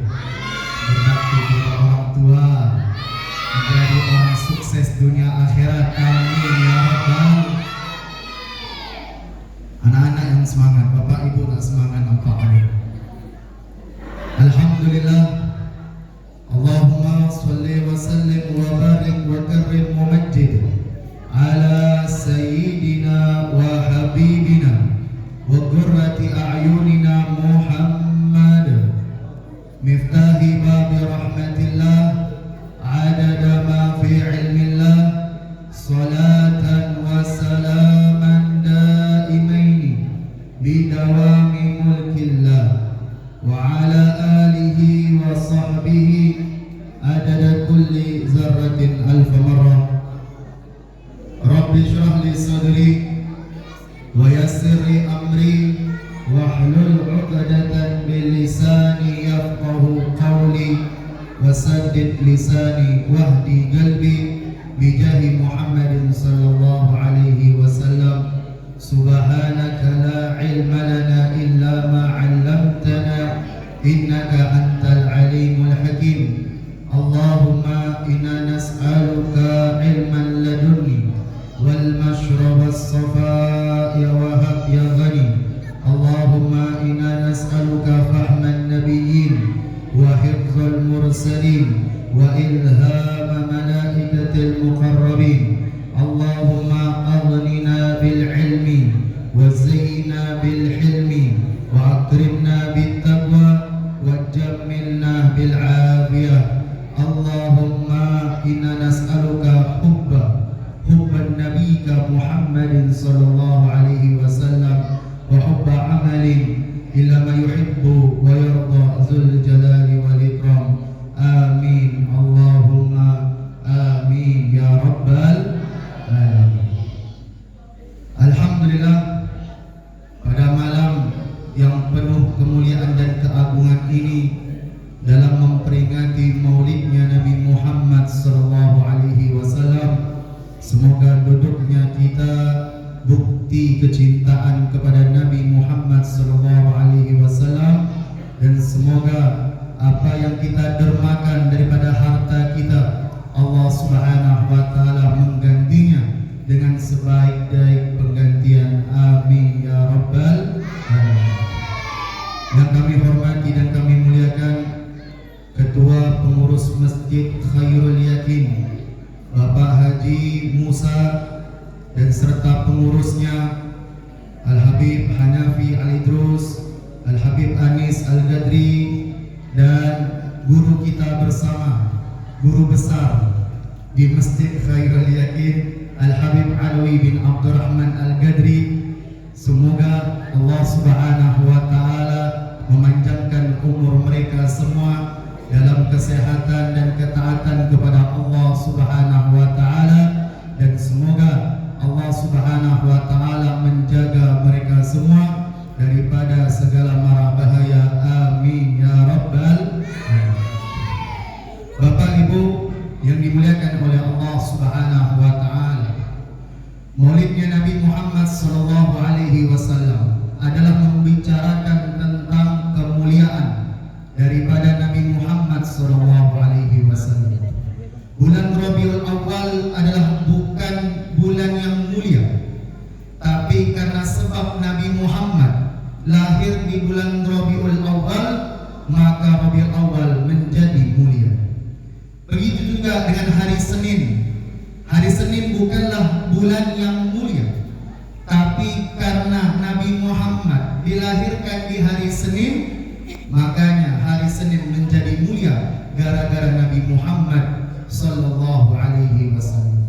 berbakti kepada orang tua, menjadi orang sukses dunia akhirat. Amin ya rabbal. Anak-anak yang semangat, bapak ibu tak semangat nampak amin. Alhamdulillah. Allahumma salli wa sallim wa barik wa karrim wa majid ala sayyidina wa habibina wa qurrati a'yunina Muhammad miftahi babi rahmatillah adada ma fi ilmillah salatan wa salaman daimaini bidawami mulkillah wa ala alihi wa sahbihi adada kulli zarratin alfa marrah. Rabbi shrah li sadri wa yassir li amri wahlul 'uqdatan min lisani yafqahu qawli wa saddid lisani wahdi qalbi bijahi Muhammadin sallallahu alaihi wasallam. Subhanaka la ilma lana illa ma 'allamtana innaka antal alimul hakim. Allahumma inna nas'aluka ilman ladunni wal mashrab as-safa'i wa hab ya ghani. Allahumma inna nas'aluka fahman nabiyyin wa hifdzal mursalin wa ilhama malaikatil muqarrabin. Allahumma aghnina bil ilmi wa zayyina bil hilmi wa akrimna bit taqwa wa jammilna bil afiyah. Allahumma inna nas'aluka hubban nabiyika Muhammadin sallallahu alaihi wasallam wa hubba amalin ila ma yuhibbu wa yarda dzul jalali wal ikram. Amin Allahumma amin ya rabbal alamin. Alhamdulillah, pada malam yang penuh kemuliaan dan keagungan ini, dalam memperingati maulidnya Nabi Muhammad sallallahu alaihi wasallam, semoga duduknya kita bukti kecintaan kepada Nabi Muhammad sallallahu alaihi wasallam, dan semoga apa yang kita dermakan daripada harta kita, Allah Subhanahu wa taala menggantinya dengan sebaik-baik penggantian. Amin ya rabbal alamin. Yang kami hormati dan kami muliakan Ketua Pengurus Masjid Khairul Yakin Bapak Haji Musa dan serta pengurusnya Al-Habib Hanafi Al-Idrus, Al-Habib Anis Al-Gadri, dan guru kita bersama, guru besar di Masjid Khairul Yakin Al-Habib Alwi bin Abdurrahman Al-Gadri. Semoga Allah Subhanahu wa taala memanjangkan umur mereka semua dalam kesehatan dan ketaatan kepada Allah Subhanahu wa taala, dan semoga Allah Subhanahu wa taala menjaga mereka semua daripada segala mara bahaya. Amin ya rabbal alamin. Bapak Ibu yang dimuliakan oleh Allah Subhanahu wa taala, maulidnya Nabi Muhammad sallallahu alaihi wasallam adalah membicarakan tentang kemuliaan daripada Nabi Muhammad sallallahu alaihi wasallam. Bulan Rabiul Awal adalah bukan bulan yang mulia, tapi karena sebab Nabi Muhammad lahir di bulan Rabiul Awal, maka Rabiul Awal menjadi mulia. Begitu juga dengan hari Senin. Hari Senin bukanlah bulan yang mulia, tapi karena Nabi Muhammad dilahirkan di hari Senin, makanya hari Senin menjadi mulia gara-gara Nabi Muhammad sallallahu alaihi wasallam.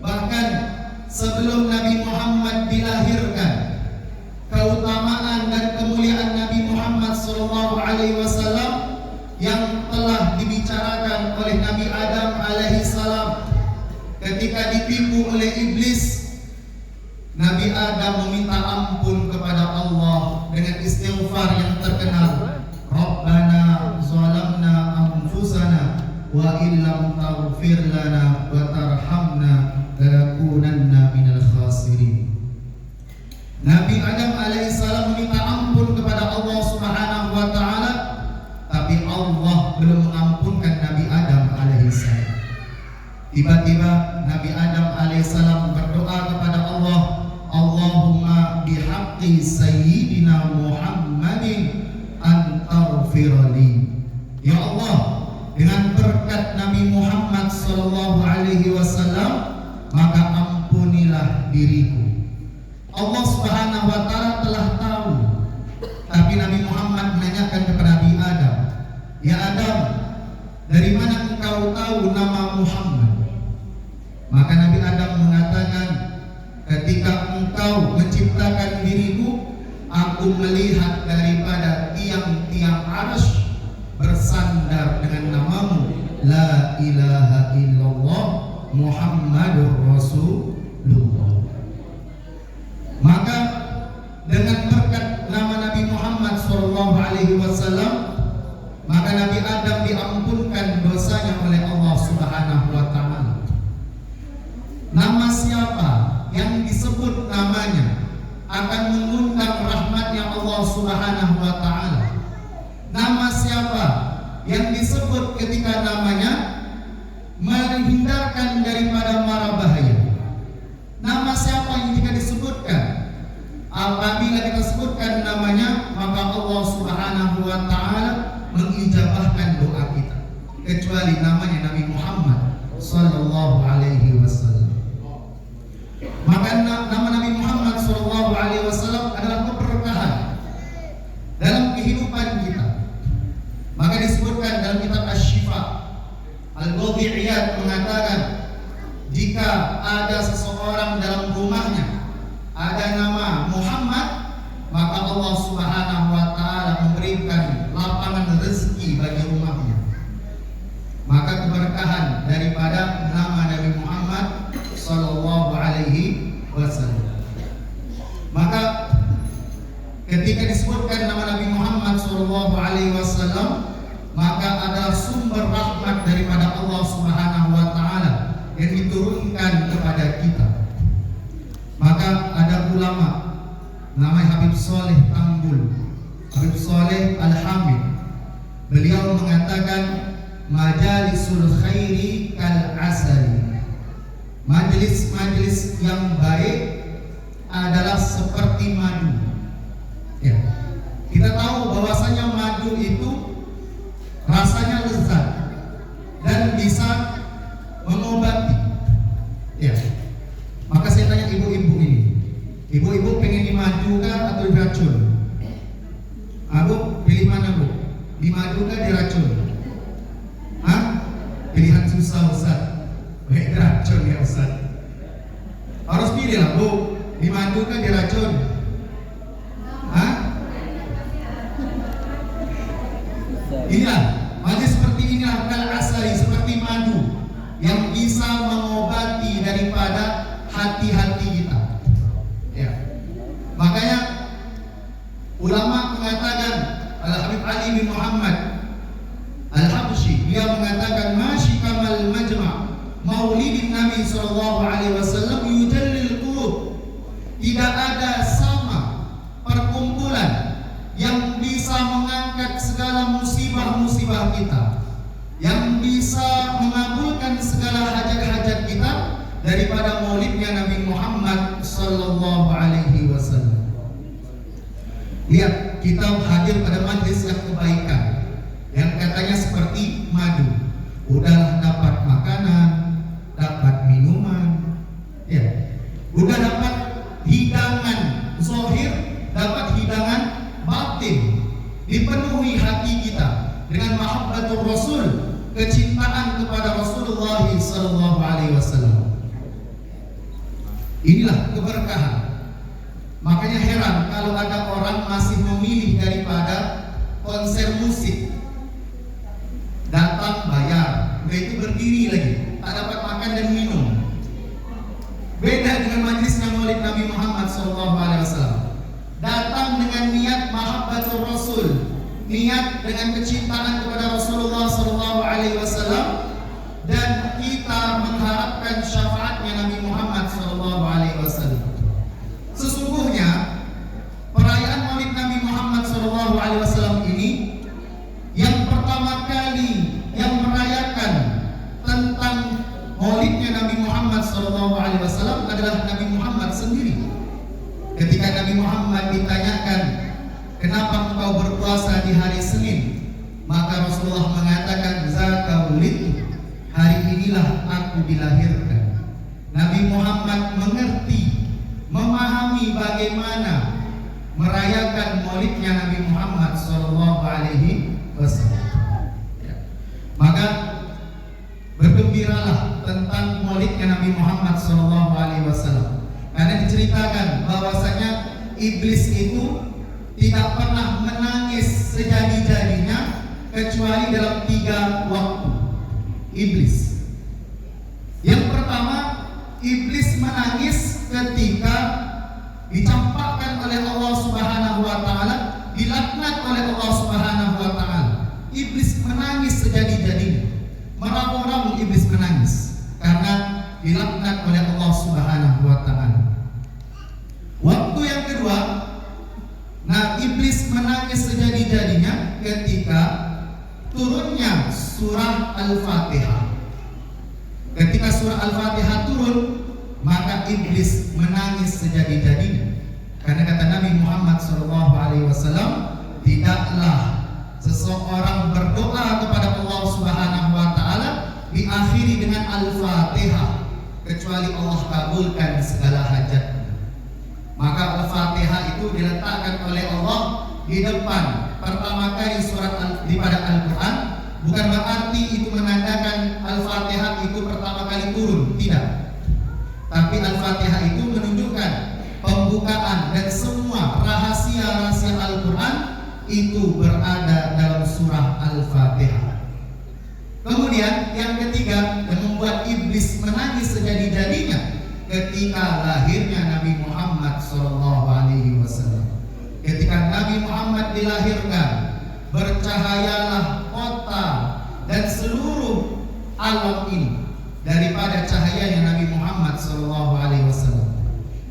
Bahkan sebelum Nabi Muhammad dilahirkan, keutamaan dan kemuliaan Nabi Muhammad sallallahu alaihi wasallam yang telah dibicarakan oleh Nabi Adam alaihi salam ketika ditipu oleh iblis. Nabi Adam meminta ampun kepada Allah dengan istighfar yang terkenal, Rabbana zalamna anfusana wa illam taghfir lana wa tarhamna lanakunanna minal khasirin. Nabi Adam alaihissalam meminta ampun kepada Allah Subhanahu wa taala, tapi Allah Tiba-tiba Nabi Adam alaihissalam berdoa kepada Allah, Allahumma bihaqqi sayyidina Muhammadin antaghfirli. Ya Allah, dengan berkat Nabi Muhammad sallallahu alaihi wasallam, maka ampunilah diriku. Allah Subhanahu wa taala telah tahu, tapi Nabi Muhammad menanyakan kepada Nabi Adam, "Ya Adam, dari mana engkau tahu nama Muhammad?" Maka Nabi Adam mengatakan, "Ketika engkau menciptakan diriku, aku melihat daripada tiang-tiang arsy bersandar dengan namamu, La ilaha illallah Muhammadur Rasulullah." Maka dengan berkat nama Nabi Muhammad SAW, maka Nabi Adam diampunkan dosanya oleh Allah Subhanahu wa taala. Nama siapa yang disebut namanya akan mengundang rahmatnya Allah Subhanahu wa taala. Nama siapa yang disebut ketika namanya menghindarkan daripada mara bahaya. Nama siapa yang jika disebutkan, apabila kita sebutkan namanya, maka Allah Subhanahu wa taala mengijabahkan doa kita, kecuali namanya Nabi Muhammad sallallahu alaihi wasallam. Maka nama Nabi Muhammad sallallahu alaihi wasallam adalah keberkahan dalam kehidupan kita. Maka disebutkan dalam kitab Asy-Syifa, Al-Ghadhi'iyat mengatakan, jika ada seseorang dalam rumahnya ada nama Muhammad, maka Allah Subhanahu wa taala memberikan lapangan rezeki bagi rumahnya. Maka keberkahan daripada nama Nabi Muhammad sallallahu alaihi wasallam. Maka ketika disebutkan nama Nabi Muhammad sallallahu alaihi wasallam, maka ada sumber rahmat daripada Allah Subhanahu wa taala yang diturunkan kepada kita. Maka ada ulama namanya Habib Saleh Tanggul, Habib Saleh Al-Hamid. Beliau mengatakan, majalisul khairi kal asali. Majelis-majelis yang baik adalah seperti madu. Ya. Kita tahu bahwasanya madu itu rasanya lezat dan bisa mengobati. Ya. Maka saya tanya ibu-ibu ini, ibu-ibu pengen dimadu kah atau diracun? Bu, pilih mana bu? Dimadu kah diracun? Pilihan susah Ustaz. Baik, diracun ya Ustaz. Harus pilih lah bu, dimadu kah diracun? Inilah majelis seperti inilah kal asali, seperti madu yang bisa mengobati daripada hati-hati kita. Ya. Makanya ulama mengatakan, Al-Habib Ali bin Muhammad Al-Habsyi, dia mengatakan, masyi kamal majma' maulidin Nabi sallallahu alaihi wasallam yujallil qulub. Tidak ada sama perkumpulan yang bisa mengangkat segala musibah-musibah kita, yang bisa mengabulkan segala hajat-hajat kita daripada maulidnya Nabi Muhammad sallallahu alaihi wasallam. Lihat, kita hadir pada majlis yang kebaikan, yang katanya seperti madu. Udah dapat makanan, dapat minuman, ya. Udah dapat hidangan zahir, dapat hidangan batin. Dipenuhi hati kita dengan mahabbatur Rasul, kecintaan kepada Rasulullah sallallahu alaihi wasallam. Inilah keberkahan. Makanya heran kalau ada orang masih memilih daripada konser musik, datang bayar, udah itu berdiri lagi, tak dapat makan dan minum. Beda dengan majlisnya Maulid Nabi Muhammad SAW. Datang dengan niat mahabbatul Rasul, niat dengan kecintaan kepada Rasulullah SAW, dan kita mengharapkan syafaatnya Nabi Muhammad SAW. Sesungguhnya perayaan Maulid Nabi Muhammad SAW ini yang pertama kali yang merayakan tentang Maulid Ketika Nabi Muhammad ditanyakan, kenapa engkau berpuasa di hari Senin? Maka Rasulullah mengatakan, zaka wulidtu, hari inilah aku dilahirkan. Nabi Muhammad mengerti, memahami bagaimana merayakan maulidnya Nabi Muhammad SAW. Maka bergembiralah tentang maulidnya Nabi Muhammad SAW, karena diceritakan bahwasanya iblis itu tidak pernah menangis sejadi-jadinya kecuali dalam 3 waktu. Iblis yang pertama, iblis menangis ketika dicampakkan oleh Allah Subhanahu wa taala, dilaknat oleh Allah Subhanahu wa taala. Iblis menangis sejadi-jadinya. Meraung-raung iblis menangis karena dilaknat oleh Allah Subhanahu wa taala. Waktu yang kedua, iblis menangis sejadi-jadinya ketika turunnya surah Al-Fatihah. Ketika surah Al-Fatihah turun, maka iblis menangis sejadi-jadinya. Karena kata Nabi Muhammad SAW, tidaklah seseorang berdoa kepada Allah Subhanahu wa taala diakhiri dengan Al-Fatihah kecuali Allah kabulkan segala hajatnya. Maka Al-Fatihah itu diletakkan oleh Allah di depan pertama kali surat pada Al-Quran. Bukan berarti itu menandakan Al-Fatihah itu pertama kali turun, tidak. Tapi Al-Fatihah itu menunjukkan pembukaan dan semua rahasia-rahasia Al-Quran itu berada dalam surah Al-Fatihah. Kemudian yang ketiga yang membuat iblis menangis sejadi-jadinya ketika lahirnya Nabi Muhammad SAW. Ketika Nabi Muhammad dilahirkan, bercahayalah kota dan seluruh alam ini daripada cahayanya Nabi Muhammad SAW.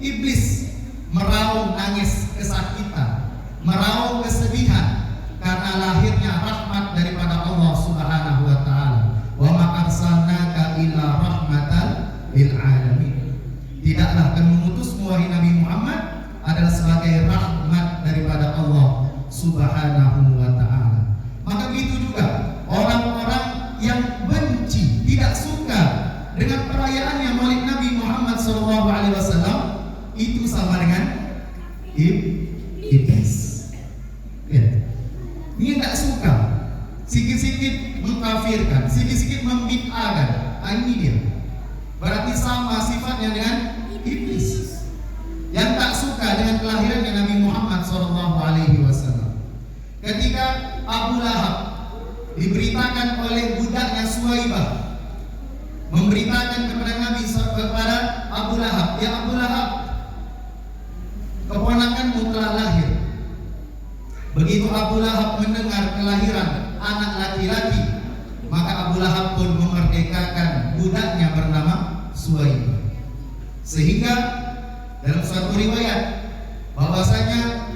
Iblis meraung nangis kesakitan, meraung kesedihan karena lahirnya rahmat daripada Allah Subhanahu wa taala. Wa ma arsalnaka illa rahmatan lil alamin. Tidaklah kami mengutusmu wahai Nabi Muhammad adalah sebagai rahmat daripada Allah Subhanahu wa taala. Maka begitu juga orang-orang yang benci, tidak suka dengan perayaannya Maulid Nabi Muhammad SAW, itu sama dengan iblis. Ya. Ini tidak suka, sikit-sikit mengkafirkan, sikit-sikit membid'ahkan. Ini dia. Berarti sama sifatnya dengan iblis yang tak suka dengan kelahirannya Nabi Muhammad SAW. Ketika Abu Lahab diberitakan oleh budaknya Suwaibah, memberitakan kepada Nabi, kepada Abu Lahab, ya Abu Lahab, keponakanmu telah lahir. Begitu Abu Lahab mendengar kelahiran anak laki-laki, maka Abu Lahab pun memerdekakan budaknya bernama Suwaibah. Sehingga dalam suatu riwayat bahwasanya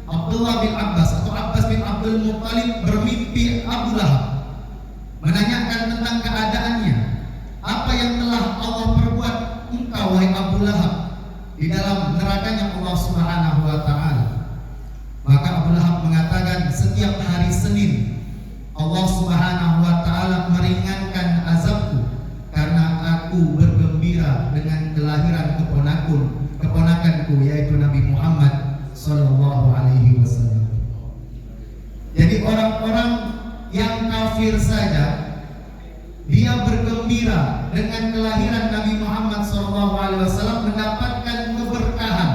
Abdullah bin Abbas atau Abbas bin Abdul Muttalib bermimpi Abu Lahab, menanyakan tentang keadaannya. Apa yang telah Allah perbuat engkau wahai Abu Lahab di dalam nerakanya Allah Subhanahu wa taala? Maka Abu Lahab mengatakan, setiap hari Senin Allah Subhanahu wa taala meringankan azabku karena aku bergembira dengan kelahiran keponakanku yaitu Nabi Muhammad sallallahu alaihi wasallam. Jadi orang-orang yang kafir saja dia bergembira dengan kelahiran Nabi Muhammad sallallahu alaihi wasallam, mendapatkan keberkahan,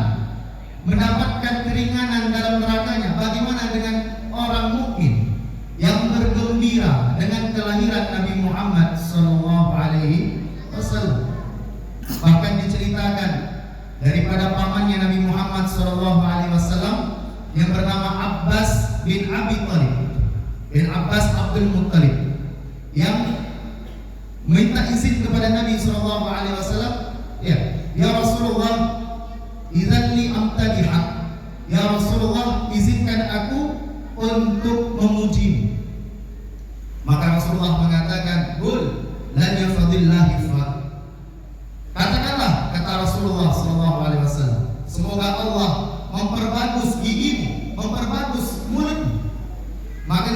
mendapatkan keringanan dalam nerakanya. Bagaimana dengan orang mukmin yang bergembira dengan kelahiran Nabi Muhammad sallallahu alaihi wasallam? Bahkan diceritakan daripada pamannya Nabi Muhammad sallallahu alaihi wasallam yang bernama Abbas bin Abi Thalib, bin Abbas Abdul Muttalib, yang minta izin kepada Nabi sallallahu alaihi wasallam, ya Rasulullah, idzan li amtadihak, ya Rasulullah, izinkan aku untuk memuji. Maka Rasulullah mengatakan, "Qul lan yafadillahi fa." Katakanlah, kata Rasulullah sallallahu alaihi wasallam, semoga Allah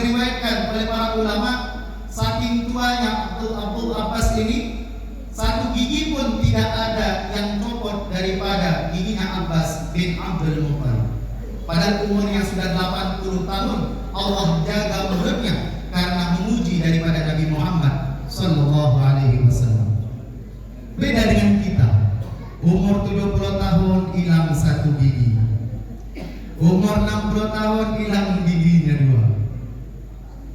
diriwayatkan oleh para ulama, saking tuanya Abdul Abbas ini, satu gigi pun tidak ada yang copot daripada giginya Abbas bin Abdul Muttalib. Padahal umurnya sudah 80 tahun, Allah jaga mulutnya karena memuji daripada Nabi Muhammad sallallahu alaihi wasallam. Beda dengan kita, umur 70 tahun hilang satu gigi, umur 60 tahun hilang giginya dua.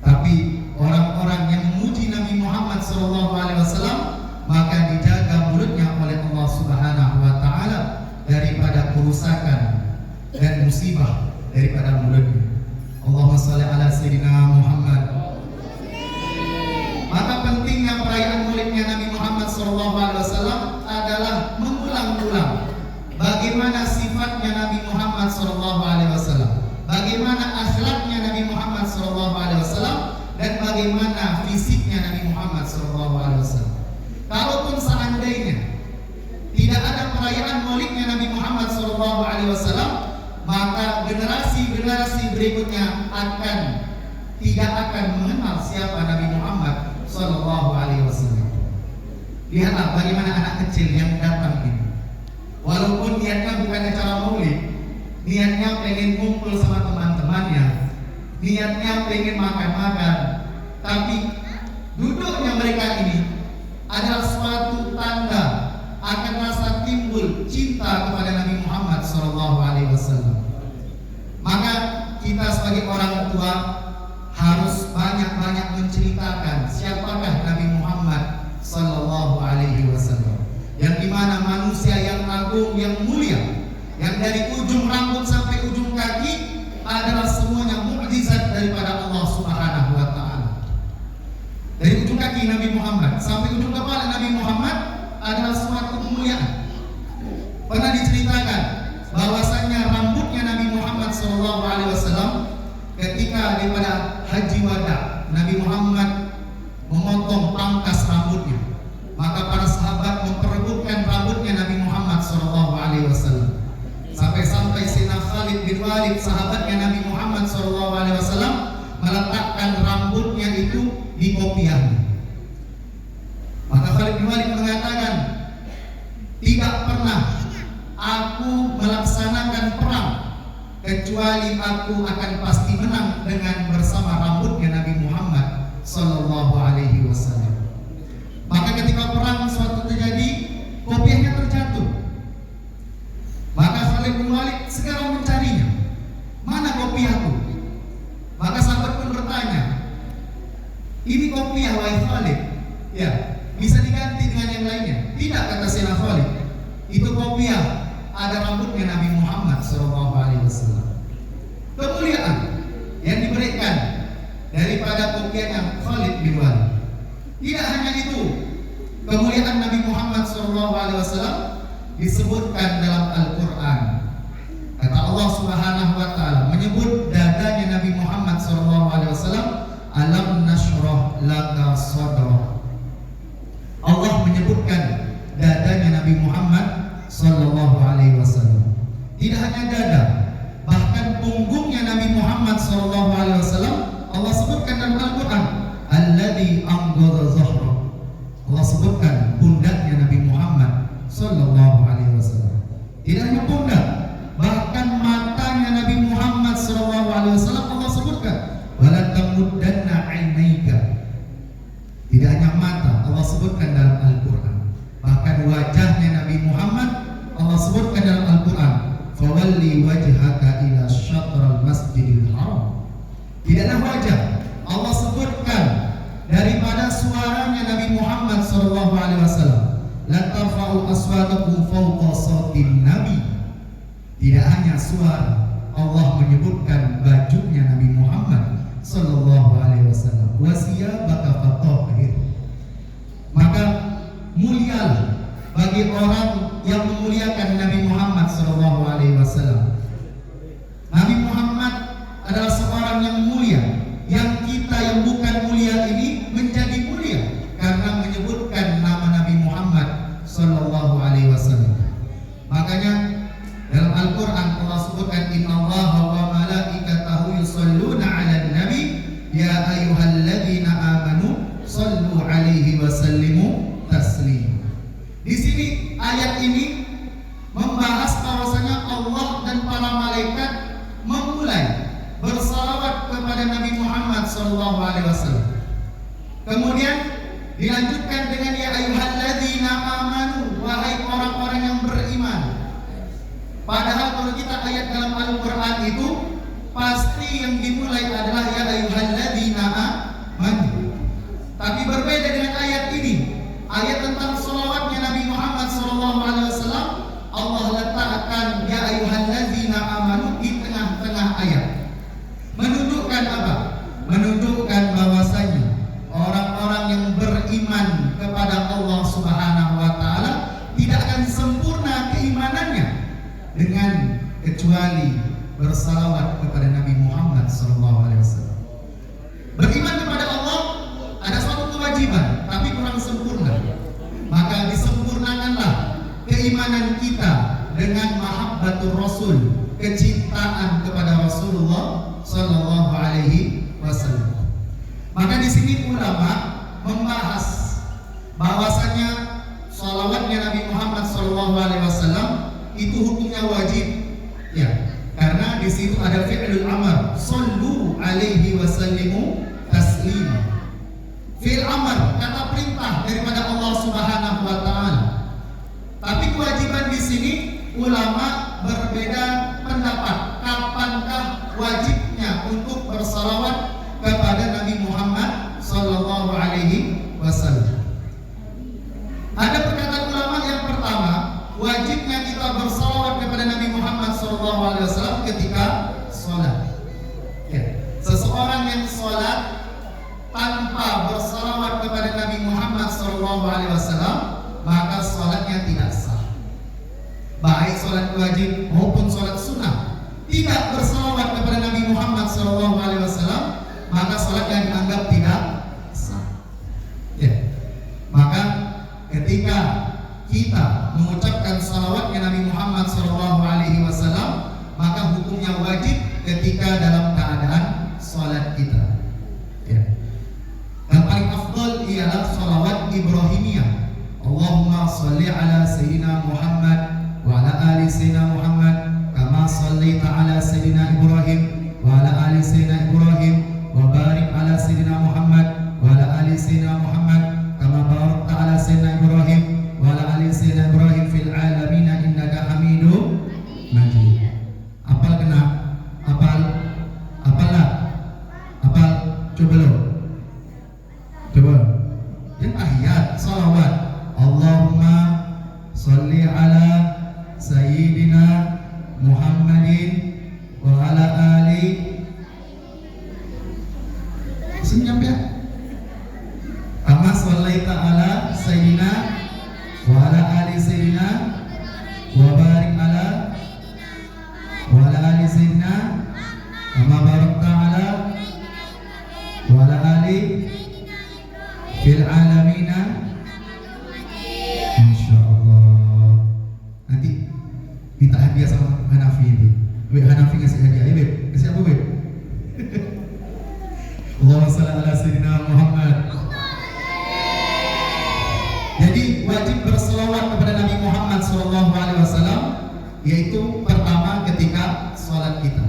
Tapi orang-orang yang memuji Nabi Muhammad sallallahu alaihi wasallam, maka dijaga mulutnya oleh Allah Subhanahu wa taala daripada kerusakan dan musibah daripada mulutnya. Allahumma shalli ala sayyidina Muhammad. Maka pentingnya perayaan maulidnya Nabi Muhammad SAW adalah mengulang-ulang bagaimana sifatnya Nabi Muhammad SAW, bagaimana akhlaknya Nabi Muhammad SAW, dan bagaimana fisiknya Nabi Muhammad SAW. Kalaupun seandainya tidak ada perayaan maulidnya Nabi Muhammad SAW, maka generasi-generasi berikutnya tidak akan mengenal siapa Nabi Muhammad SAW. Lihatlah bagaimana anak kecil yang datang ini, walaupun niatnya bukan acara maulid, niatnya pengen kumpul sama teman-temannya, niatnya pengen makan-makan, tapi duduknya mereka ini adalah suatu tanda akan rasa timbul cinta kepada Nabi Muhammad SAW. Maka kita sebagai orang tua harus banyak-banyak menceritakan siapakah Nabi Muhammad SAW, yang dimana manusia yang agung, yang mulia, yang dari ujung rambut sampai ujung kaki adalah semuanya mukjizat daripada Allah Subhanahu wa taala. Dari ujung kaki Nabi Muhammad sampai ujung kepala Nabi Muhammad adalah suatu kemuliaan. Pernah diceritakan bahwasannya rambutnya Nabi Muhammad SAW ketika daripada haji wada, Nabi Muhammad memotong pangkas rambutnya, maka para sahabat memperebutkan rambutnya Nabi Muhammad SAW. Sampai-sampai Sayyidina Khalid bin Walid, sahabatnya Nabi Muhammad SAW, meletakkan rambutnya itu di kopiahnya. Maka Khalid bin Walid mengatakan, tidak pernah aku melaksanakan perang kecuali aku akan pasti menang dengan bersama rambutnya Nabi Muhammad SAW. Maka ketika perang suatu terjadi, kopiahnya terjatuh. Maka Khalid bin Walid sekarang mencarinya, mana kopiahku? Maka sahabat pun bertanya, ini kopiah wahai Khalid, ya bisa diganti dengan yang lainnya? Tidak, kata Sayyidina Khalid, itu kopiah ada rambutnya Nabi Muhammad SAW. Kemuliaan yang diberikan daripada kopiahnya Khalid bin Walid. Tidak hanya itu, kemuliaan Nabi Muhammad SAW disebutkan dalam Al-Quran. Kata Allah Subhanahu wa taala menyebut dadanya Nabi Muhammad SAW, alam nashrah laka sadrak. Allah menyebutkan dadanya Nabi Muhammad SAW. Tidak hanya dada, bahkan punggungnya Nabi Muhammad SAW Allah sebutkan dalam Al-Quran, alladzi anqadha zahra. Allah sebutkan pundaknya Nabi Muhammad SAW. Tidak hanya pundak, bahkan matanya Nabi Muhammad SAW Allah sebutkan, wala tamuddanna 'ainaika. Tidak hanya mata, Allah sebutkan dalam Al-Quran, bahkan wajahnya Nabi Muhammad Allah sebutkan dalam Al-Quran, fawalli wajhaka ila syatral masjidil haram. Tidaklah wajah, Allah sebutkan daripada suaranya Nabi Muhammad SAW, la tarfa'u aswatakum fawqa sautin nabi. Tidak hanya suara, Allah menyebutkan bajunya Nabi Muhammad SAW, wasiyabaka fatahhir. Maka mulialah bagi orang yang memuliakan Nabi Muhammad SAW. Nabi Muhammad adalah seorang yang mulia, yang kita yang bukan mulia ini menjadi mulia karena menyebutkan nama Nabi Muhammad SAW. Makanya dalam Al-Quran Allah sebutkan, innallaha wa malaikatahu yusholluna 'alan nabi ya sallallahu alaihi wasallam. Kemudian dilanjutkan dengan ya ayyuhalladzina amanu, wahai orang-orang yang beriman. Padahal kalau kita ayat dalam Al-Qur'an itu pasti yang dimulai adalah ya ayyuhalladzina amanu. Tapi berbeda dengan ayat ini. Ayat tentang salawatnya Nabi Muhammad sallallahu alaihi wasallam, Allah letakkan ya ayyuhalladzina amanu di tengah-tengah ayat. Menunjukkan apa? Menunjukkan bahwasanya orang-orang yang beriman kepada Allah Subhanahu wa taala tidak akan sempurna keimanannya dengan kecuali bersalawat kepada Nabi Muhammad sallallahu alaihi wasallam. Beriman kepada Allah ada suatu kewajiban tapi kurang sempurna. Maka disempurnakanlah keimanan kita dengan mahabbatur Rasul, kecintaan kepada Rasulullah sallallahu alaihi wasallam. Maka di sini ulama membahas bahwasanya salawatnya Nabi Muhammad sallallahu alaihi wasallam itu hukumnya wajib. Ya, karena di situ ada fi'lul amr, sallu alaihi wasallimu taslima. Fi'il amr, kata perintah daripada Allah Subhanahu wa taala. Tapi kewajiban di sini ulama berbeda pendapat. Kapankah wajibnya untuk bersalawat kepada Nabi Muhammad sallallahu alaihi wasallam? Ada perkataan ulama yang pertama, wajibnya kita bersalawat kepada Nabi Muhammad sallallahu alaihi wasallam ketika sholat. Ya. Seseorang yang sholat tanpa bersalawat kepada Nabi Muhammad sallallahu alaihi wasallam, maka sholatnya tidak sah. Baik sholat wajib maupun sholat sunnah, tidak bersalawat kepada Nabi Muhammad sallallahu alaihi wasallam, maka sholatnya dianggap tidak sah. Ya. Maka ketika kita mengucapkan salawatnya Nabi Muhammad sallallahu alaihi wasallam, maka hukumnya wajib ketika dalam keadaan sholat kita. Ya. Yang paling afdal ialah salawat Ibrahimiyah. Allahumma shalli ala sayyidina Muhammad wa ala ali sayyidina Muhammad kama shallaita ala sayyidina Ibrahim wa ala ali sayyidina Ibrahim wa barik ala sayyidina Muhammad wa ala ali sayyidina Muhammad kama barakta ala sayyidina Ibrahim wa ala ali sayyidina Ibrahim fil alamin innaka Hamidum Majid. Apal kena? Apal? Apalah? Apal? Coba lo. Coba. Yang tahiyat, salawat. Allahumma sholli ala sayyidina Muhammadin wa ala ali. Sini nyampe ya? Kama shallaita ala sayyidina wa ala ali sayyidina wa barik ala wa ala ali sayyidina kama barakta ala wa ala ali fil alamina. Insyaallah. Nanti minta hadiah sama Hanafi itu. Web Hanafi ngasih hadiah. Ayo Web, kasih apa Web? Allahumma shalli ala sayyidina Muhammad. Jadi wajib berselawat kepada Nabi Muhammad sallallahu alaihi wasallam, yaitu pertama ketika sholat kita.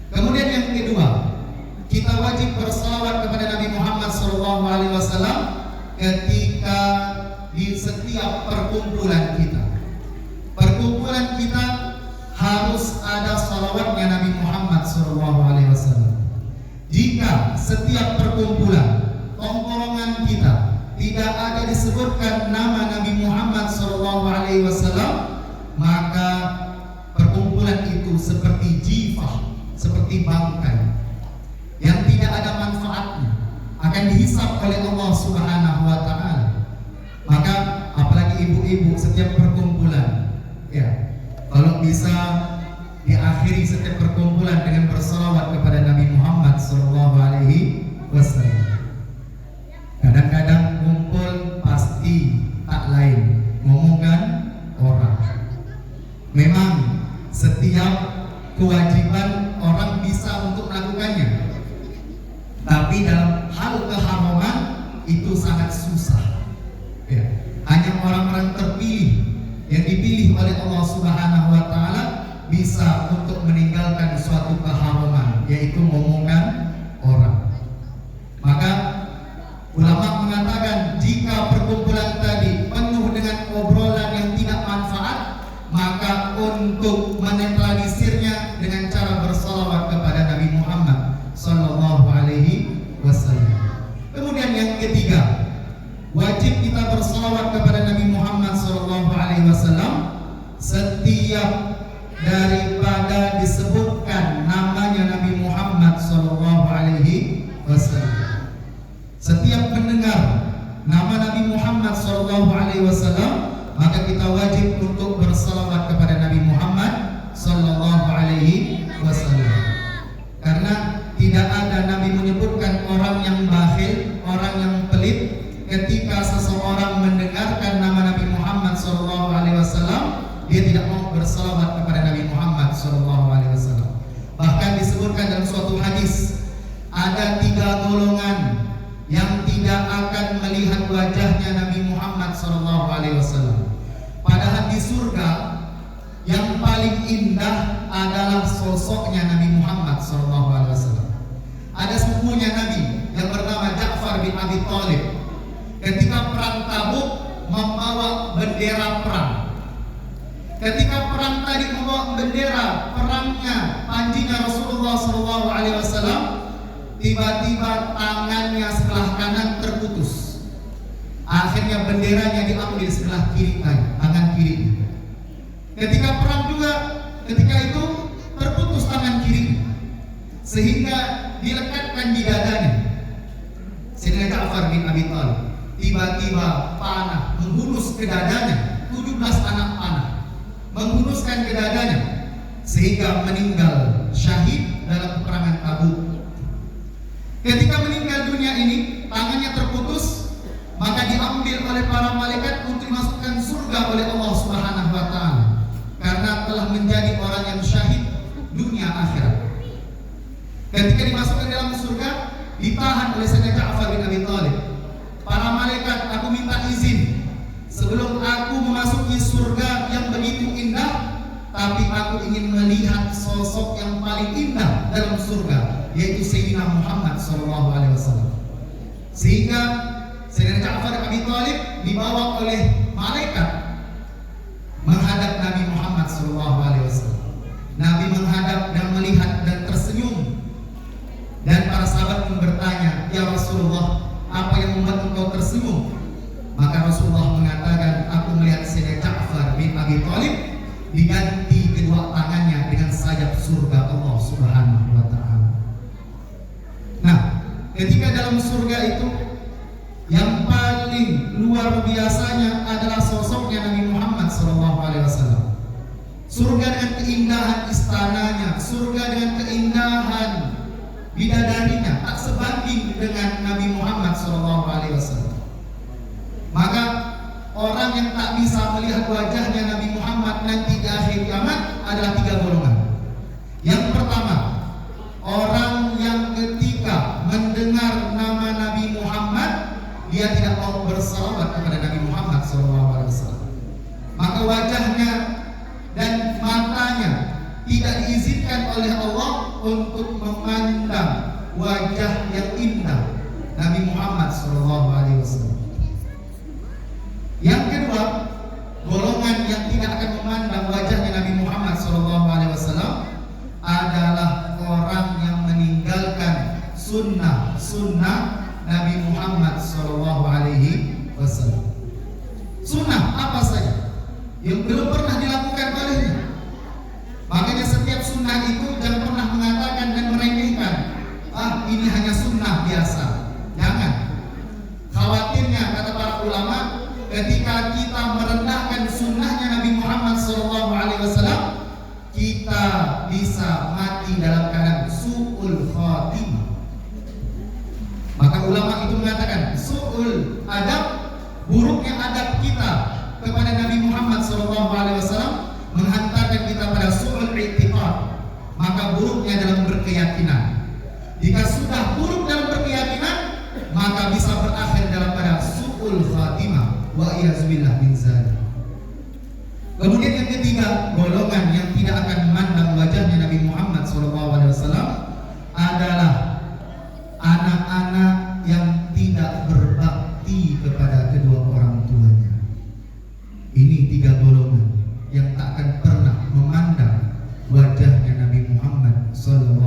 Kemudian yang kedua, kita wajib berselawat kepada Nabi Muhammad sallallahu alaihi wasallam ketika di setiap perkumpulan kita. Perkumpulan kita harus ada salawatnya Nabi Muhammad sallallahu alaihi wasallam. Jika setiap perkumpulan tongkrongan kita tidak ada disebutkan nama Nabi Muhammad sallallahu alaihi wasallam, maka perkumpulan itu seperti jifah, seperti bangkai yang tidak ada manfaatnya, akan dihisab oleh Allah Subhanahu wa taala. Maka apalagi ibu-ibu setiap perkumpulan, ya, kalau bisa diakhiri setiap perkumpulan dengan bersalawat kepada Nabi Muhammad sallallahu alaihi wasallam. Kadang-kadang kumpul pasti tak lain ngomongan orang. Memang setiap kewajiban orang bisa untuk melakukannya, tapi dalam hal keharaman itu sangat susah. Ya. Hanya orang-orang terpilih yang dipilih oleh Allah Subhanahu wa taala bisa untuk meninggalkan suatu keharaman, yaitu ngomongan orang. pada disebutkan namanya Nabi Muhammad sallallahu alaihi wasallam. Setiap mendengar nama Nabi Muhammad sallallahu alaihi wasallam, maka kita wajib untuk bersalawat kepada Nabi Muhammad sallallahu alaihi wasallam. Karena tidak ada Nabi menyebutkan orang yang bakhil, orang yang pelit ketika seseorang mendengarkan nama Nabi Muhammad sallallahu alaihi wasallam, dia tidak mau bersalawat kepada Nabi Muhammad sallallahu alaihi wasallam. Bahkan disebutkan dalam suatu hadis, ada 3 golongan yang tidak akan melihat wajahnya Nabi Muhammad sallallahu alaihi wasallam. Padahal di surga yang paling indah adalah sosoknya Nabi Muhammad sallallahu alaihi wasallam. Ada sepupunya Nabi yang bernama Ja'far bin Abi Thalib. Ketika perang Tabuk membawa bendera perang. Ketika perang tadi membawa bendera perangnya, panjinya Rasulullah sallallahu alaihi wasallam, tiba-tiba tangannya sebelah kanan terputus. Akhirnya benderanya diambil sebelah kiri tangan kiri. Ketika perang juga, ketika itu terputus tangan kiri, sehingga dilekatkan di dadanya. Sayyidina Ja'far bin Abi Thalib, tiba-tiba panah menghunus ke dadanya, 17 anak panah menghunuskan ke dadanya, sehingga meninggal syahid dalam peperangan Tabuk. Ketika meninggal dunia ini, tangannya terputus, maka diambil oleh para malaikat untuk dimasukkan surga oleh Allah Subhanahu wa taala, karena telah menjadi orang yang syahid dunia akhirat. Ketika dimasukkan dalam surga, ditahan oleh Sayyidina Ja'far bin Abi Thalib. Para malaikat, aku minta izin sebelum aku memasuki surga yang begitu indah, tapi aku ingin melihat sosok yang paling indah dalam surga, yaitu Sayyidina Muhammad SAW. Sehingga Sayyidina Ja'far bin Abi Thalib dibawa oleh malaikat menghadap Nabi Muhammad SAW. Nabi menghadap dan melihat dan tersenyum. Dan para sahabat pun bertanya, "Ya Rasulullah, apa yang membuat engkau tersenyum?" Maka Rasulullah mengatakan, "Aku melihat Sayyidina Ja'far bin Abi Thalib diganti kedua tangannya dengan sayap surga Allah Subhanahu wa taala." Nah, ketika dalam surga itu yang paling luar biasanya adalah sosoknya Nabi Muhammad SAW. Surga dengan keindahan istananya, surga dengan keindahan bidadarinya tak sebanding dengan Nabi Muhammad SAW. Maka orang yang tak bisa melihat wajahnya Nabi Muhammad nanti di akhir kiamat adalah 3 golongan. Yang pertama, orang yang ketika mendengar nama Nabi Muhammad, dia tidak mau bersalawat kepada Nabi Muhammad SAW. Maka wajahnya dan matanya tidak diizinkan oleh Allah untuk memandang wajah yang indah Nabi Muhammad SAW. Yang kedua, golongan yang tidak akan memandang wajahnya Nabi Muhammad SAW adalah orang yang meninggalkan sunnah Nabi Muhammad SAW. Sunnah apa saja yang belum pernah dilakukan olehnya. Makanya setiap sunnah itu jangan pernah mengatakan dan meremehkan, "Ah, ini hanya sunnah biasa." Jangan. Khawatirnya, kata para ulama, ketika kita merendahkan sunnahnya Nabi Muhammad SAW, kita bisa mati dalam keadaan su'ul khatimah. Maka ulama itu mengatakan su'ul adab, buruknya adab kita kepada Nabi Muhammad SAW menghantarkan kita pada su'ul i'tiqad, maka buruknya dalam berkeyakinan. Jika sudah buruk dalam berkeyakinan, maka bisa berakhir dalam pada su'ul khatimah, wa iyyazubillah min zalik. Kemudian yang ketiga, golongan yang tidak akan memandang wajahnya Nabi Muhammad SAW adalah anak-anak yang tidak berbakti kepada kedua orang tuanya. Ini 3 golongan yang tak akan pernah memandang wajahnya Nabi Muhammad SAW.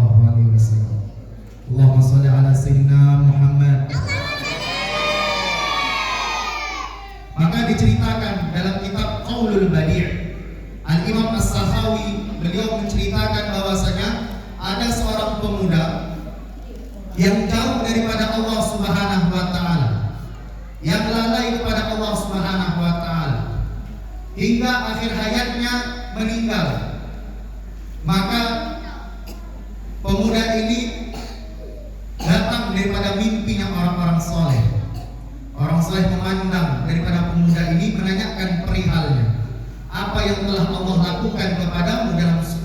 Allahumma sholli ala sayyidina Muhammad. Maka diceritakan dalam kitab Qaulul Badi', Al-Imam As-Sakhawi beliau menceritakan menceritakan bahwasanya ada seorang pemuda yang jauh daripada Allah Subhanahu wa taala, yang lalai kepada Allah Subhanahu wa taala hingga akhir hayatnya meninggal. Maka pemuda ini datang daripada mimpinya orang-orang soleh. Orang soleh memandang daripada pemuda ini, menanyakan perihalnya, apa yang telah Allah lakukan kepadamu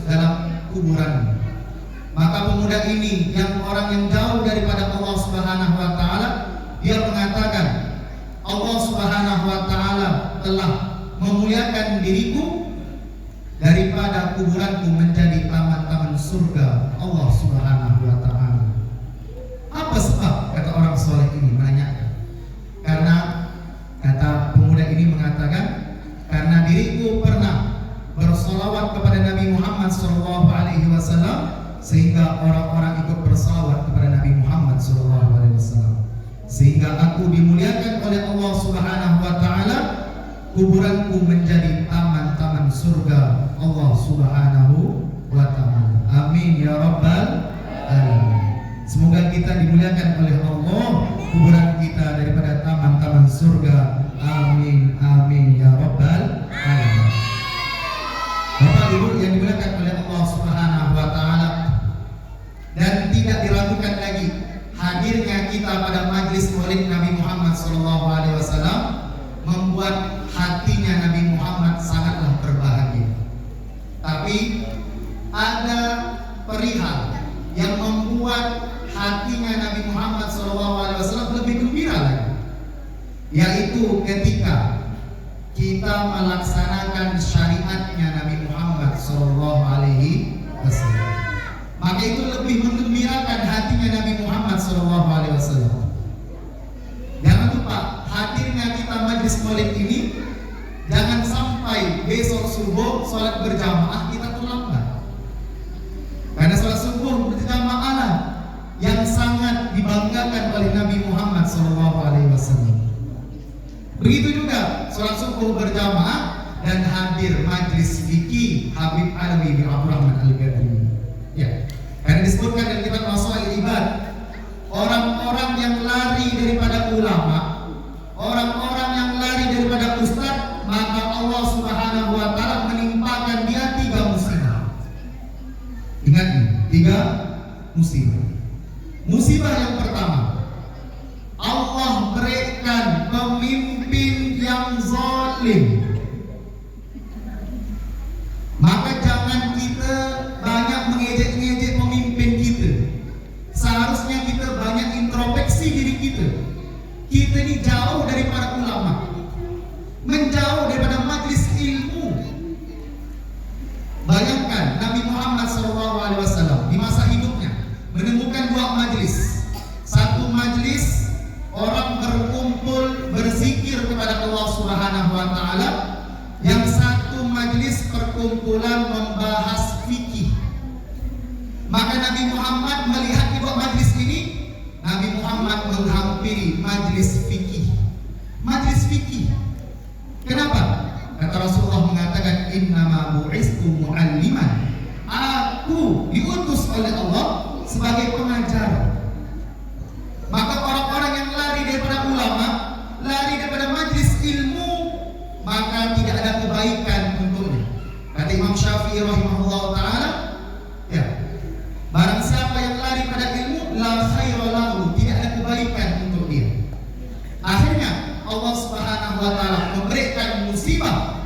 dalam kuburan. Maka pemuda ini yang orang yang jauh daripada Allah Subhanahu wa taala, dia mengatakan, Allah Subhanahu wa taala telah memuliakan diriku daripada kuburanku menjadi taman-taman surga Allah Subhanahu wa taala. Apa sebab? Kata orang soleh ini menanyakan. Karena kata pemuda ini mengatakan, karena diriku pernah bersolawat kepada Nabi Muhammad SAW, sehingga orang-orang ikut bersalawat kepada Nabi Muhammad SAW, sehingga aku dimuliakan oleh Allah Subhanahu wa taala, kuburanku menjadi taman-taman surga Allah Subhanahu wa taala. Amin ya rabbal alamin. Semoga kita dimuliakan oleh Allah, kuburan kita daripada taman-taman surga. Amin amin ya rabbal alamin. Bapak Ibu yang dimuliakan oleh Allah Subhanahu wa taala, dan tidak diragukan lagi hadirnya kita pada majelis maulid Nabi Muhammad SAW membuat hatinya Nabi Muhammad sangatlah berbahagia. Tapi ada perihal yang membuat hatinya Nabi Muhammad SAW lebih gembira lagi, yaitu ketika kita melaksanakan syariatnya Nabi Muhammad SAW. Maka itu lebih menggembirakan hatinya Nabi Muhammad SAW. Jangan lupa hadirnya kita majelis maulid ini, jangan sampai besok subuh sholat berjamaah kita terlambat. Karena sholat subuh berjamaah lah yang sangat dibanggakan oleh Nabi Muhammad SAW. Begitu juga sholat subuh berjamaah dan hadir majelis fikih Habib Alwi bin Abdurrahman Al-Ghazali. Ya, karena disebutkan dalam kitab Masail Ibad, orang-orang yang lari daripada ulama, orang-orang yang lari daripada ustaz, maka Allah Subhanahu wa taala menimpakan dia 3 musibah. Ingat nih, 3 musibah. Musibah yang pertama, Allah berikan pemimpin yang zalim. Maka jangan kita banyak mengejek-ngejek pemimpin kita. Seharusnya kita banyak introspeksi diri kita. Kita ini jauh daripada ulama, menjauh daripada majlis ilmu. Bayangkan Nabi Muhammad SAW di masa hidupnya menemukan 2 majlis. Satu majlis orang berkumpul berzikir kepada Allah Subhanahu wa taala, yang satu majlis perkumpulan membahas fikih. Maka Nabi Muhammad melihat di 2 majlis ini, Nabi Muhammad menghampiri majlis fikih. Majlis fikih. Kenapa? Kata Rasulullah mengatakan, innama bu'istu mu'alliman. Aku diutus oleh Allah sebagai pengajar. Maka orang-orang yang lari daripada ulama, lari daripada majlis ilmu, maka tidak ada kebaikan untuknya. Kata Imam Syafi'i rahimahullah ta'ala, ya, barang siapa yang lari pada ilmu, la khaira lahu, tidak ada kebaikan untuk dia. Akhirnya Allah Subhanahu wa taala memberikan musibah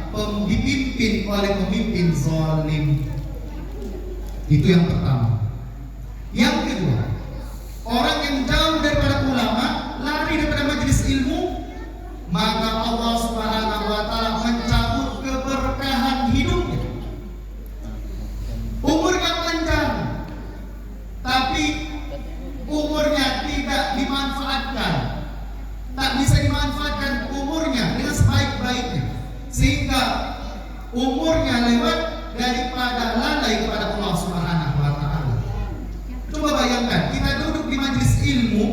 dipimpin oleh pemimpin zalim. Itu yang pertama. Yang kedua, orang yang jauh daripada ulama, lari daripada majelis ilmu, maka Allah Subhanahu wa taala mencabut keberkahan hidupnya. Umurnya panjang, tapi umurnya tidak dimanfaatkan. Tak bisa dimanfaatkan umurnya dengan sebaik-baiknya, sehingga umurnya lewat daripada lalai kepada Allah Subhanahu wa taala. Coba bayangkan, kita duduk di majelis ilmu,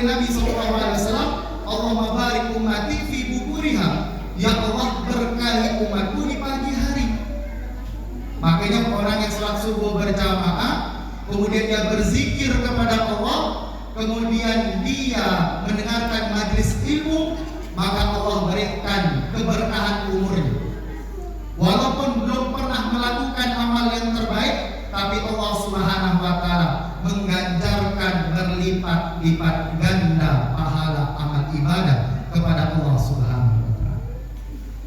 oleh Nabi SAW, Allahumma barik ummati fi bukuriha, ya Allah berkahi umatku di pagi hari. Makanya orang yang sholat subuh berjamaah, kemudian dia berzikir kepada Allah, kemudian dia mendengarkan majlis ilmu, maka Allah berikan keberkahan umurnya. Walaupun belum pernah melakukan amal yang terbaik, tapi Allah Subhanahu wa Ta'ala mengganjarkan berlipat-lipat ganda pahala amal ibadah kepada Allah Subhanahu wa Ta'ala.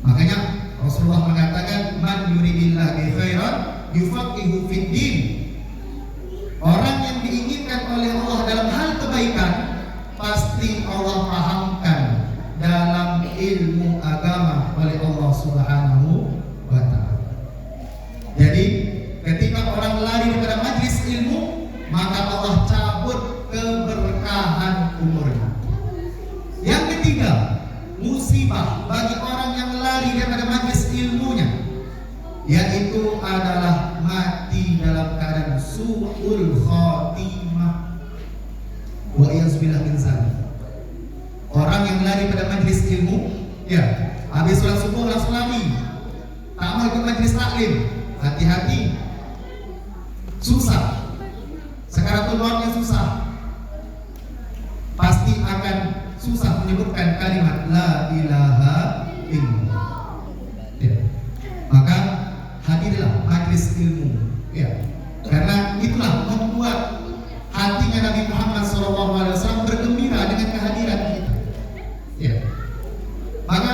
Makanya Rasulullah mengatakan, man yuridillahi khairan yufaqihu fid din. Orang yang diinginkan oleh Allah dalam hal kebaikan, pasti Allah pahamkan dalam ilmu agama oleh Allah Subhanahu wa Ta'ala. Jadi ketika orang lari kepada majlis ilmu, maka Allah cabut keberkahan umurnya. Yang ketiga, musibah bagi orang yang lari daripada majlis ilmunya, yaitu adalah mati dalam keadaan su'ul khatimah. Wa iyazbillah min zalik. Orang yang lari pada majlis ilmu, ya, habis sholat subuh langsung lari, tak mau ikut majlis taklim, hati-hati, susah. Sekaratul mautnya susah, pasti akan susah menyebutkan kalimat la ilaha illallah. Ya. Maka hadirlah majlis ilmu, ya, karena itulah membuat hatinya Nabi Muhammad SAW bergembira dengan kehadiran kita. Ya. Maka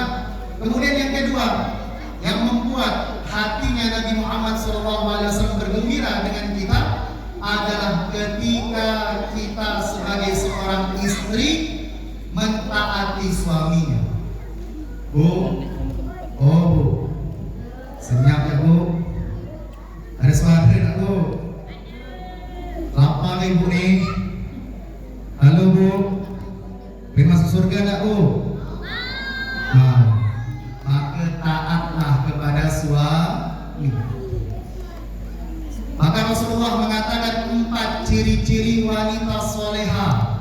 kemudian yang kedua yang membuat hatinya Nabi Muhammad SAW bergembira dengan kita adalah ketika kita sebagai seorang istri mentaati suaminya. Bu, oh bu, senyap ya bu. Ada suara enggak bu? Lapar ibu nih. Halo bu, pengen masuk surga enggak bu? Nah, maka taatlah kepada suami. Maka Rasulullah mengatakan 4 ciri-ciri wanita soleha.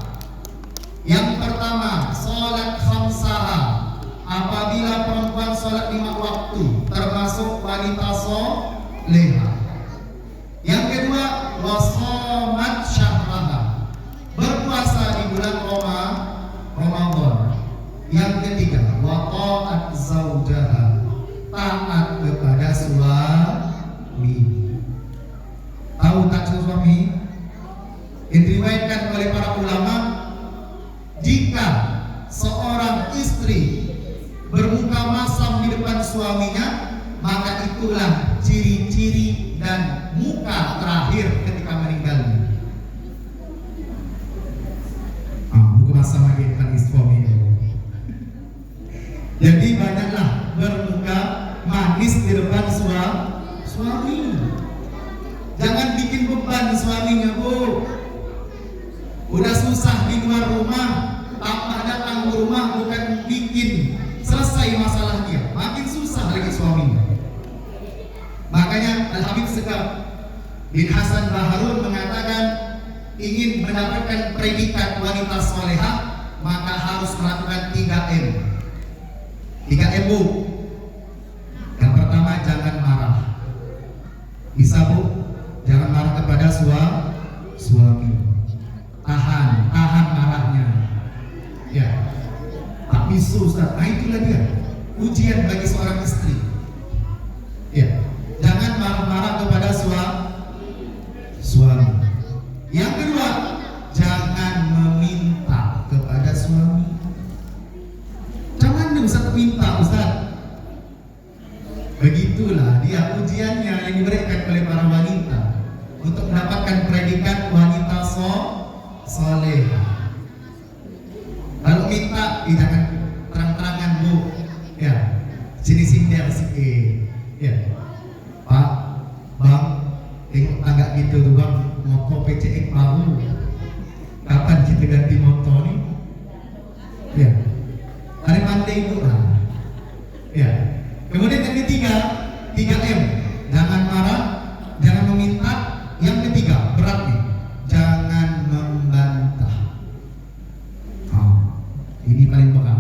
Yang pertama, sholat khamsaha. Apabila perempuan sholat 5 waktu, termasuk wanita soleha. Yang kedua, wasomat syahraha, berpuasa di bulan Ramadan. Yang ketiga, waqa'at zaujaha, taat kepada suami. Tahu tak suami? Diriwayatkan oleh para ulama, jika seorang istri bermuka masam di depan suaminya, maka itulah ciri-ciri dan muka terakhir ketika meninggalnya. Muka masam lagi depan suami. Jadi banyaklah bermuka manis di depan suami. Jangan bikin beban suaminya bu. Udah susah di luar rumah, tambah datang ke rumah bukan bikin selesai masalah dia, makin susah lagi suaminya. Makanya Al-Habib Sekar bin Hasan Baharun mengatakan, ingin mendapatkan predikat wanita solehah, maka harus melakukan 3M. 3M bu. Yang pertama, jangan marah. Bisa bu? Jangan marah kepada suami. Tahan marahnya. Ya. Tapi susah. Nah itulah dia ujian bagi seorang istri. Ya. Jangan marah-marah kepada suami. Yang kedua, jangan meminta kepada suami. Jangan Ustaz minta Ustaz. Begitulah dia ujiannya yang diberikan oleh para wanita untuk mendapatkan predikat wanita solehah. Kalau minta, jangan terang-terangan bu, ya, sini ya, Pak, Bang, tengok agak gitu tuh bang, motor PCX baru, kapan kita ganti motor nih? Ya, hari pandai bu lah, ya. Kemudian yang ketiga, 3M, jangan marah, jangan meminta. Yang ketiga, berat nih, jangan membantah. paling peka.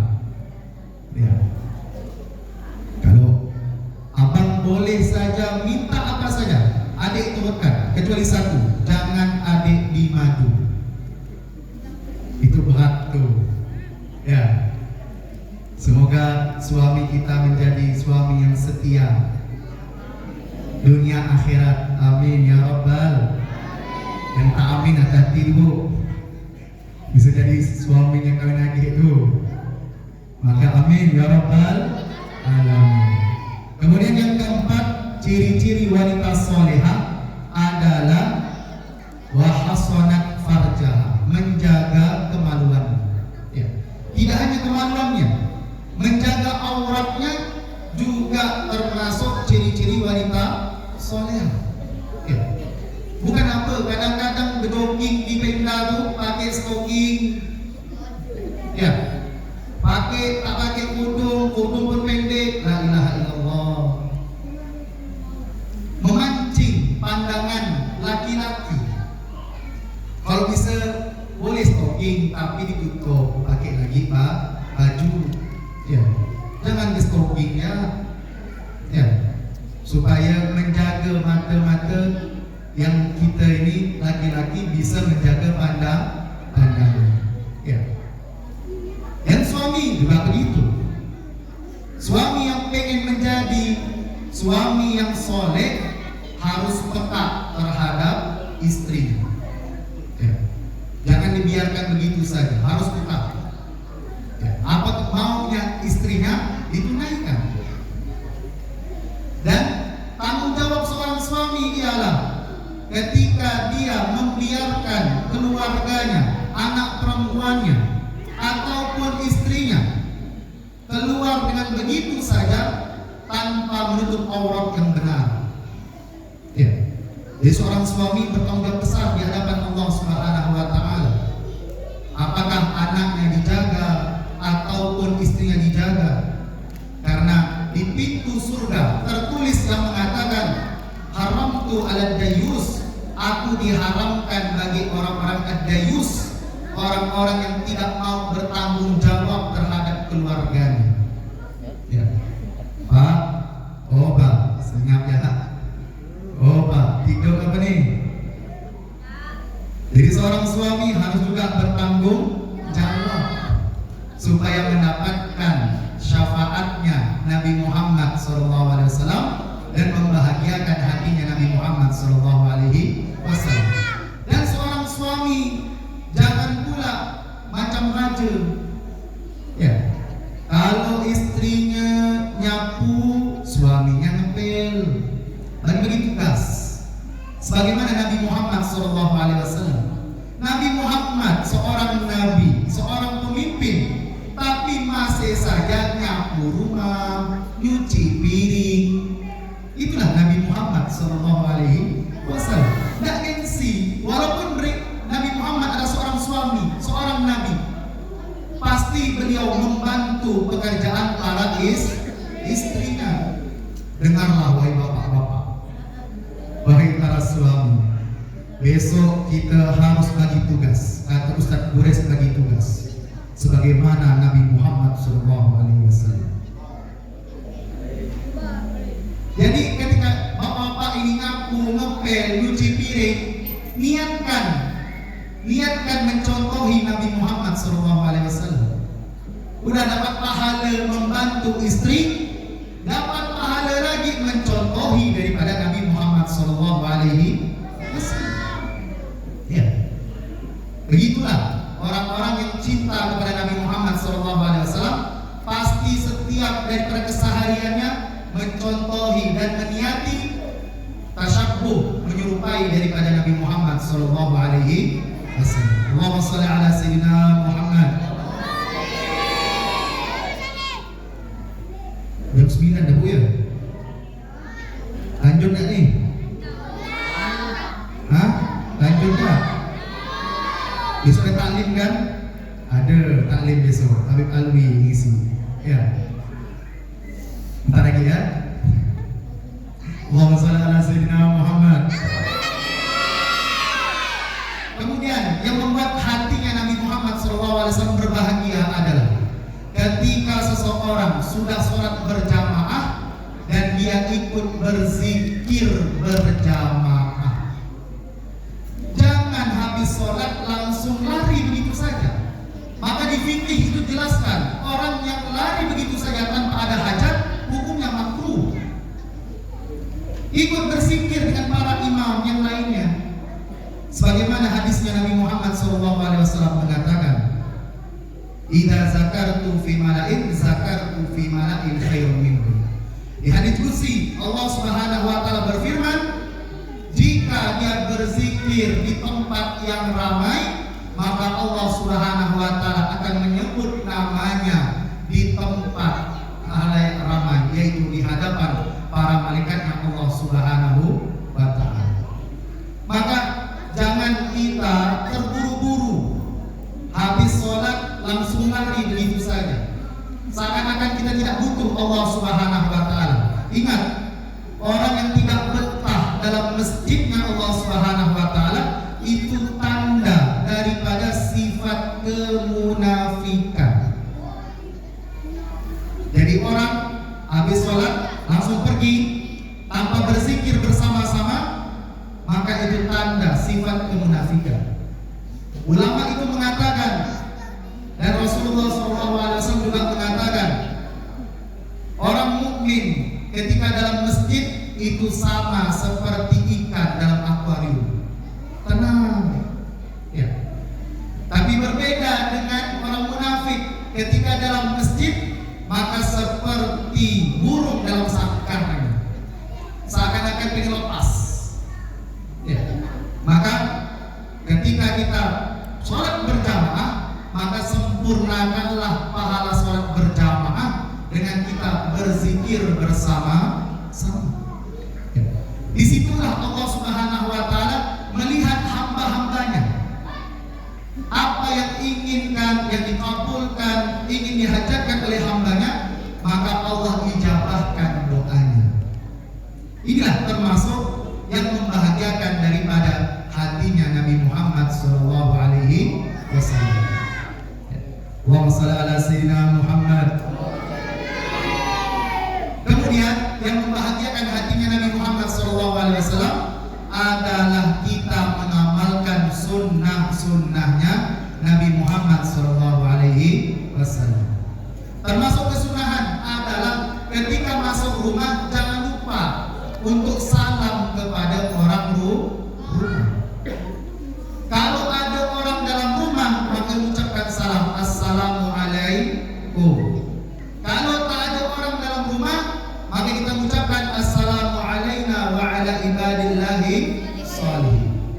Ya. Kalau abang boleh saja minta apa saja, adik turutkan, kecuali satu, jangan adik dimadu. Itu berat tuh. Ya. Semoga suami kita menjadi suami yang setia dunia akhirat. Amin ya rabbal. Yang tak amin hati-hati dulu, bisa jadi suaminya kawin lagi itu. Maka amin ya rabbal alamin. Kemudian yang keempat, ciri-ciri wanita solehah adalah wahasonat farjah, menjaga kemaluan. Ya. Tidak hanya kemaluannya, menjaga auratnya juga termasuk ciri-ciri wanita solehah. Ya. Bukan apa, kadang-kadang berjogging di Pemda tuh pakai stocking, ya, tak pakai kudung pun pendek. La ilaha illallah. Memancing pandangan laki-laki. Kalau bisa boleh stocking tapi ditutup, pakai lagi baju, ya. Jangan di stocking ya, supaya menjaga mata-mata yang kita ini laki-laki bisa menjaga pandangan. Ya. Dan suami juga begitu. Suami yang pengen menjadi suami yang soleh harus peka terhadap istri. Ya. Jangan dibiarkan begitu saja, harus peka. Ya. Apa maunya istrinya ditunaikan. Dan tanggung jawab seorang suami ialah ketika dia membiarkan keluarganya, anak perempuannya ataupun istrinya keluar dengan begitu saja tanpa menutup aurat yang benar. Ya. Jadi seorang suami bertanggung jawab besar di hadapan Allah Subhanahu wa taala. Apakah anaknya dijaga ataupun istrinya dijaga? Karena di pintu surga tertulis yang mengatakan haramtu 'alad dayus, aku diharamkan bagi orang-orang ad-dayus, orang-orang yang tidak mau bertanggung jawab terhadap keluarganya. Ya. Pak, oh Pak, senyap ya. Oh Pak, tidur apa nih? Jadi seorang suami harus juga bertanggung jawab supaya mendapatkan syafaatnya Nabi Muhammad SAW dan membahagiakan hatinya Nabi Muhammad SAW. Dan seorang suami jangan pula macam raja. Ya, kalau istrinya nyapu, suaminya ngepel, dan bagi tugas. Sebagaimana Nabi Muhammad SAW. Nabi Muhammad seorang nabi, seorang pemimpin, tapi masih saja nyapu rumah, nyuci piring. Itulah Nabi Muhammad SAW. Tidak gengsi, walaupun Nabi Muhammad adalah seorang suami, seorang nabi, pasti beliau membantu pekerjaan para istrinya. Dengarlah wahai bapak-bapak, wahai para suami, besok kita harus bagi tugas, atau Ustaz Gures bagi tugas, sebagaimana Nabi Muhammad SAW. Jadi ketika bapak-bapak ini ngaku, ngepel, nyuci piring, niatkan mencontohi Nabi Muhammad SAW. Udah dapat pahala membantu istri, dapat pahala lagi mencontohi daripada Nabi Muhammad SAW. Ya, begitulah orang-orang yang cinta kepada Nabi Muhammad SAW pasti setiap daripada kesehariannya mencontohi dan meniati tasyabbuh, menyerupai daripada Nabi Muhammad SAW. Allahumma shalli ala sayyidina Muhammad. Jam 9 dah Bu ya? Lanjut tak nih? Hah? Lanjut tak? Besok ada taklim kan? Ada taklim besok, Habib Alwi ngisi. Ya. Bentar lagi ya. Allahumma shalli ala sayyidina Muhammad. Kemudian yang membuat hatinya Nabi Muhammad SAW berbahagia adalah ketika seseorang sudah sholat berjamaah dan dia ikut berzikir berjamaah. Jangan habis sholat langsung lari begitu saja. Maka di fikih itu jelaskan, orang yang lari begitu saja tanpa ada hajat, hukumnya makruh. Ikut berzikir dengan para imam yang lainnya. Sebagaimana hadisnya Nabi Muhammad SAW mengatakan, "Idza zakartu fi mala'in zakartu fi mala'in khairun minhu." Di hadits qudsi Allah Subhanahu wa taala berfirman, jika dia berzikir di tempat yang ramai, maka Allah Subhanahu wa taala akan menyebut namanya di tempat halayak ramai, yaitu di hadapan para malaikatnya Allah Subhanahu wa taala. Maka jangan kita terburu-buru habis sholat langsung lari begitu saja, seakan-akan kita tidak butuh Allah Subhanahu wa taala. Ingat, orang yang tidak betah dalam masjidnya Allah Subhanahu wa taala itu tanda daripada sifat kemunafikan. Jadi orang habis sholat langsung pergi tanpa berzikir bersama-sama, maka itu tanda sifat kemunafikan. Ulama itu mengatakan, dan Rasulullah SAW juga mengatakan, orang mukmin ketika dalam masjid itu sama seperti ikan dalam akuarium, tenang, ya. Tapi berbeda dengan orang munafik, ketika dalam masjid maka seperti burung dalam sarangnya, seakan-akan pengen lepas, ya. Maka ketika kita sholat berjamaah, maka sempurnakanlah pahala sholat berjamaah dengan kita berzikir bersama-sama. Ya. Disitulah Allah Subhanahu wa taala melihat hamba-hambanya, apa yang inginkan, yang dikabulkan, ingin dihajatkan oleh hambanya, maka Allah ijabahkan doanya. Inilah termasuk yang membahagiakan daripada hatinya Nabi Muhammad sallallahu alaihi wasallam. Allahumma shalli ala sayyidina Muhammad. Kemudian yang membahagiakan hatinya Nabi Muhammad sallallahu alaihi wasallam adalah kita mengamalkan sunnah-sunnahnya Nabi Muhammad sallallahu alaihi wasallam. Termasuk kesunahan adalah ketika masuk rumah jangan lupa untuk salam kepada orang rumah. Kalau ada orang dalam rumah, maka ucapkan salam, assalamualaikum. Kalau tak ada orang dalam rumah, maka kita ucapkan assalamu alaina wa ala ibadillahi sholihin.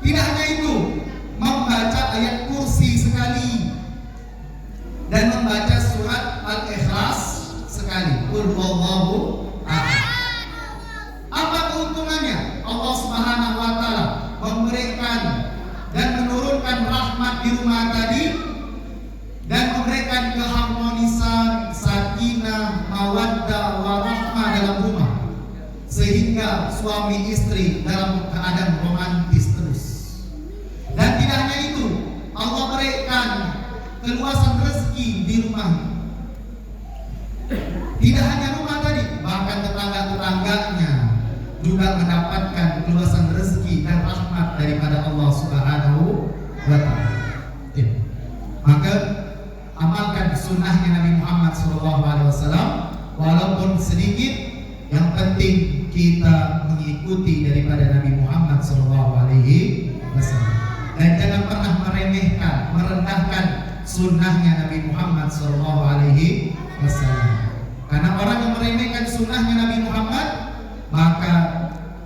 Tidak hanya itu, membaca ayat kursi sekali dan membaca surat Al-Ikhlas sekali. Qul huwallahu ahad. Apa keuntungannya? Allah Subhanahu wa taala memberikan dan menurunkan rahmat di rumah tadi dan memberikan keharmonisan, sakinah, mawaddah, warahmah dalam rumah, sehingga suami istri dalam keadaan romantis terus. Dan tidak hanya itu, Allah berikan keluasan rezeki di rumah. Tidak hanya rumah tadi, bahkan tetangga-tetangganya juga mendapatkan keluasan rezeki dan rahmat daripada Allah Subhanahu wa taala. Ya. Maka amalkan sunnahnya Nabi Muhammad SAW, walaupun sedikit, yang penting kita mengikuti daripada Nabi Muhammad SAW. Dan jangan pernah meremehkan, merendahkan sunnahnya Nabi Muhammad SAW. Karena orang yang meremehkan sunnahnya Nabi Muhammad, maka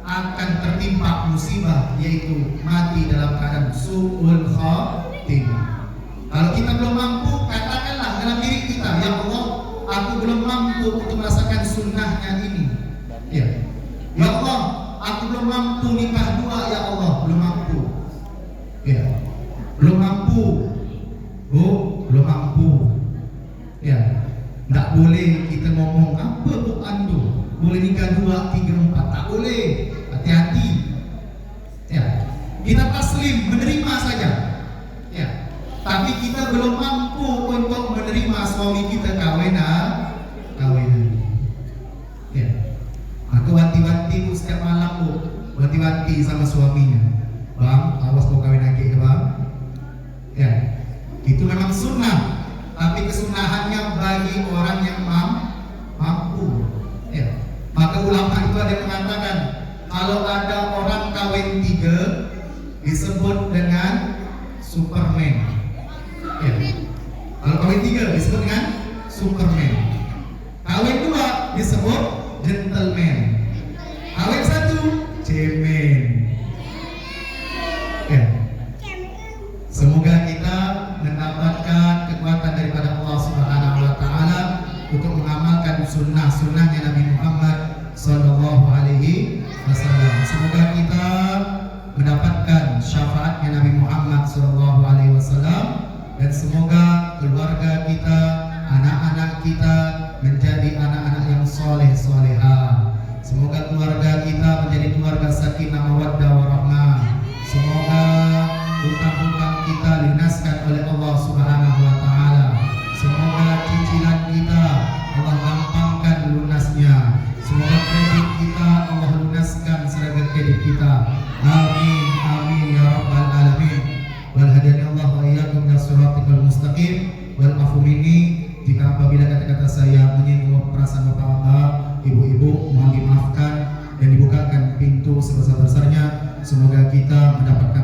akan tertimpa musibah, yaitu mati dalam keadaan su'ul khatimah. Kalau kita belum mampu, katakanlah dalam diri kita, ya Allah, aku belum mampu untuk merasakan sunnahnya ini. Ya, ya Allah, aku belum mampu nikah dua, ya Allah, belum mampu. Ya, belum mampu. Bu, belum mampu. Ya, tidak boleh kita ngomong apa bu andu, boleh nikah 2, 3, 4, tak boleh. Hati-hati. Ya, kita taslim, menerima saja. Ya, tapi kita belum mampu untuk menerima suami sama suaminya. Bang, awas mau kawin lagi ya bang. Ya, itu memang sunnah. Tapi kesunahannya bagi orang yang mampu. Ya. Maka ulama itu ada yang mengatakan kalau ada orang kawin 3 disebut dengan Superman. Ya. Kalau kawin 3 disebut dengan Superman. Kawin 2 disebut gentleman. Kawin 1 cemen. Ya. Semoga kita mendapatkan kekuatan daripada Allah Subhanahu wa taala untuk mengamalkan sunnah-sunnahnya Nabi Muhammad sallallahu alaihi wasallam. Semoga kita mendapatkan syafaatnya Nabi Muhammad sallallahu alaihi wasallam dan semoga keluarga kita, anak-anak kita menjadi anak-anak yang soleh solehah. Semoga keluarga kita menjadi keluarga sakinah mawaddah warahmah. Semoga hutang-hutang kita lunaskan oleh Allah Subhanahu wa taala. Semoga cicilan kita Allah gampangkan lunasnya. Semoga kredit kita Allah lunaskan seragam kredit kita. Amin amin ya rabbal alamin. Wal hadani Allah wa iyyakum ila shiratal mustaqim. Wal afu minni jika apabila kata-kata saya menyinggung perasaan bapak-bapak, ibu-ibu, mohon dimaafkan dan dibukakan pintu sebesar-besarnya. Semoga kita mendapatkan